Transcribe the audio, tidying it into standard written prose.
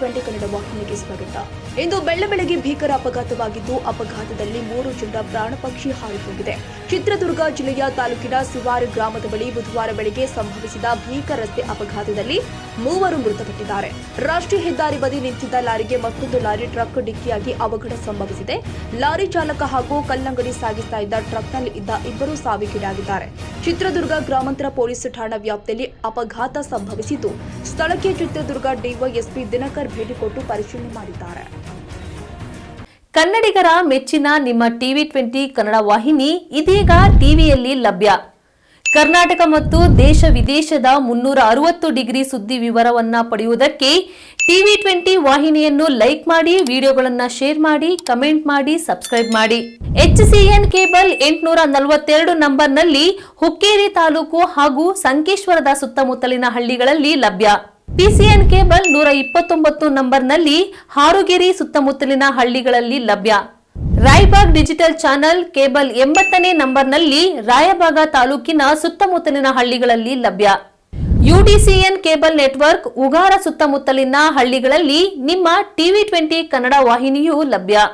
TV20 Kannada ವಾಹಿನಿಗೆ ಸ್ವಾಗತ. ಇಂದು ಬೆಳ್ಳಬೆಳಗ್ಗೆ ಭೀಕರ ಅಪಘಾತವಾಗಿದ್ದು, ಅಪಘಾತದಲ್ಲಿ 3 ಜನರ ಪ್ರಾಣಪಕ್ಷಿ ಹಾರಿ ಹೋಗಿದೆ. ಚಿತ್ರದುರ್ಗ ಜಿಲ್ಲೆಯ ತಾಲೂಕಿನ ಸಿವಾರು ಗ್ರಾಮದ ಬಳಿ ಬುಧವಾರ ಬೆಳಗ್ಗೆ ಸಂಭವಿಸಿದ ಭೀಕರ ರಸ್ತೆ ಅಪಘಾತದಲ್ಲಿ 3 ಮೃತಪಟ್ಟಿದ್ದಾರೆ. ರಾಷ್ಟ್ರೀಯ ಹೆದ್ದಾರಿ ಬದಿ ನಿಂತಿದ್ದ ಲಾರಿಗೆ ಮತ್ತೊಂದು ಲಾರಿ ಟ್ರಕ್ ಡಿಕ್ಕಿಯಾಗಿ ಅವಘಡ ಸಂಭವಿಸಿದೆ. ಲಾರಿ ಚಾಲಕ ಹಾಗೂ ಕಲ್ಲಂಗಡಿ ಸಾಗಿಸ್ತಾ ಇದ್ದ ಟ್ರಕ್ನಲ್ಲಿ ಇದ್ದ 2 ಸಾವಿಗೀಡಾಗಿದ್ದಾರೆ. ಚಿತ್ರದುರ್ಗ ಗ್ರಾಮಾಂತರ ಪೊಲೀಸ್ ಠಾಣಾ ವ್ಯಾಪ್ತಿಯಲ್ಲಿ ಅಪಘಾತ ಸಂಭವಿಸಿದ್ದು, ಸ್ಥಳಕ್ಕೆ ಚಿತ್ರದುರ್ಗ ಡಿವೈಎಸ್ಪಿ ದಿನಕರ್ ಭೇಟಿ ಕೊಟ್ಟು ಪರಿಶೀಲನೆ ಮಾಡಿದ್ದಾರೆ. ಕನ್ನಡಿಗರ ಮೆಚ್ಚಿನ ನಿಮ್ಮ TV20 ಕನ್ನಡ ವಾಹಿನಿ ಇದೀಗ ಟಿವಿಯಲ್ಲಿ ಲಭ್ಯ. ಕರ್ನಾಟಕ ಮತ್ತು ದೇಶ ವಿದೇಶದ 360 ಡಿಗ್ರಿ ಸುದ್ದಿ ವಿವರವನ್ನ ಪಡೆಯುವುದಕ್ಕೆ TV20 ವಾಹಿನಿಯನ್ನು ಲೈಕ್ ಮಾಡಿ, ವಿಡಿಯೋಗಳನ್ನು ಶೇರ್ ಮಾಡಿ, ಕಮೆಂಟ್ ಮಾಡಿ, ಸಬ್ಸ್ಕ್ರೈಬ್ ಮಾಡಿ. HCN ಕೇಬಲ್ 842 ನಂಬರ್ನಲ್ಲಿ ಹುಕ್ಕೇರಿ ತಾಲೂಕು ಹಾಗೂ ಸಂಕೇಶ್ವರದ ಸುತ್ತಮುತ್ತಲಿನ ಹಳ್ಳಿಗಳಲ್ಲಿ ಲಭ್ಯ. PCN ಕೇಬಲ್ 129 ನಂಬರ್ನಲ್ಲಿ ಹಾರುಗೆರೆ ಸುತ್ತಮುತ್ತಲಿನ ಹಳ್ಳಿಗಳಲ್ಲಿ ಲಭ್ಯ. ರಾಯಬಾಗ್ ಡಿಜಿಟಲ್ ಚಾನೆಲ್ ಕೇಬಲ್ 80ನೇ ನಂಬರ್ನಲ್ಲಿ ರಾಯಬಾಗ ತಾಲೂಕಿನ ಸುತ್ತಮುತ್ತಲಿನ ಹಳ್ಳಿಗಳಲ್ಲಿ ಲಭ್ಯ. UDCN ಕೇಬಲ್ ನೆಟ್ವರ್ಕ್ ಉಗಾರ ಸುತ್ತಮುತ್ತಲಿನ ಹಳ್ಳಿಗಳಲ್ಲಿ ನಿಮ್ಮ TV20 ಕನ್ನಡ ವಾಹಿನಿಯೂ ಲಭ್ಯ.